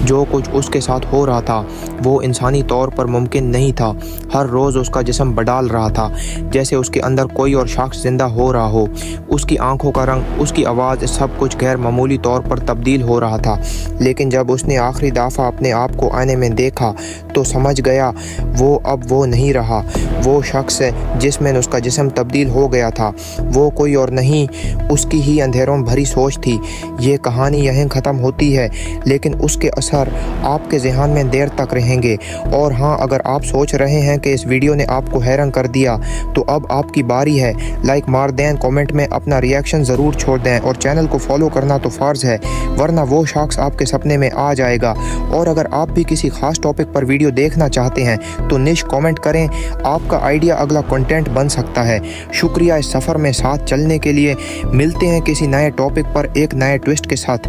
जो कुछ उसके साथ हो रहा था वो इंसानी तौर पर मुमकिन नहीं था। हर रोज़ उसका जिस्म बडाल रहा था, जैसे उसके अंदर कोई और शख्स ज़िंदा हो रहा हो। उसकी आंखों का रंग, उसकी आवाज़, सब कुछ गैर मामूली तौर पर तब्दील हो रहा था। लेकिन जब उसने आखिरी दफ़ा अपने आप को आईने में देखा तो समझ गया वो अब वो नहीं रहा। वो शख्स जिसमें उसका जिस्म तब्दील हो गया था वो कोई और नहीं, उसकी ही अंधेरों में भरी सोच थी। ये कहानी यहीं ख़त्म होती है, लेकिन उसके असर आपके ज़हन में देर तक रहेंगे। और हाँ, अगर आप सोच रहे हैं कि इस वीडियो ने आपको हैरान कर दिया तो अब आपकी बारी है। लाइक मार दें, कमेंट में अपना रिएक्शन ज़रूर छोड़ दें और चैनल को फॉलो करना तो फ़र्ज़ है, वरना वो शख्स आपके सपने में आ जाएगा। और अगर आप भी किसी ख़ास टॉपिक पर वीडियो देखना चाहते हैं तो नीचे कमेंट करें, आपका आइडिया अगला कंटेंट बन सकता है। शुक्रिया इस सफ़र में साथ चलने के लिए। मिलते हैं किसी नए टॉपिक पर एक नए ट्विस्ट के साथ।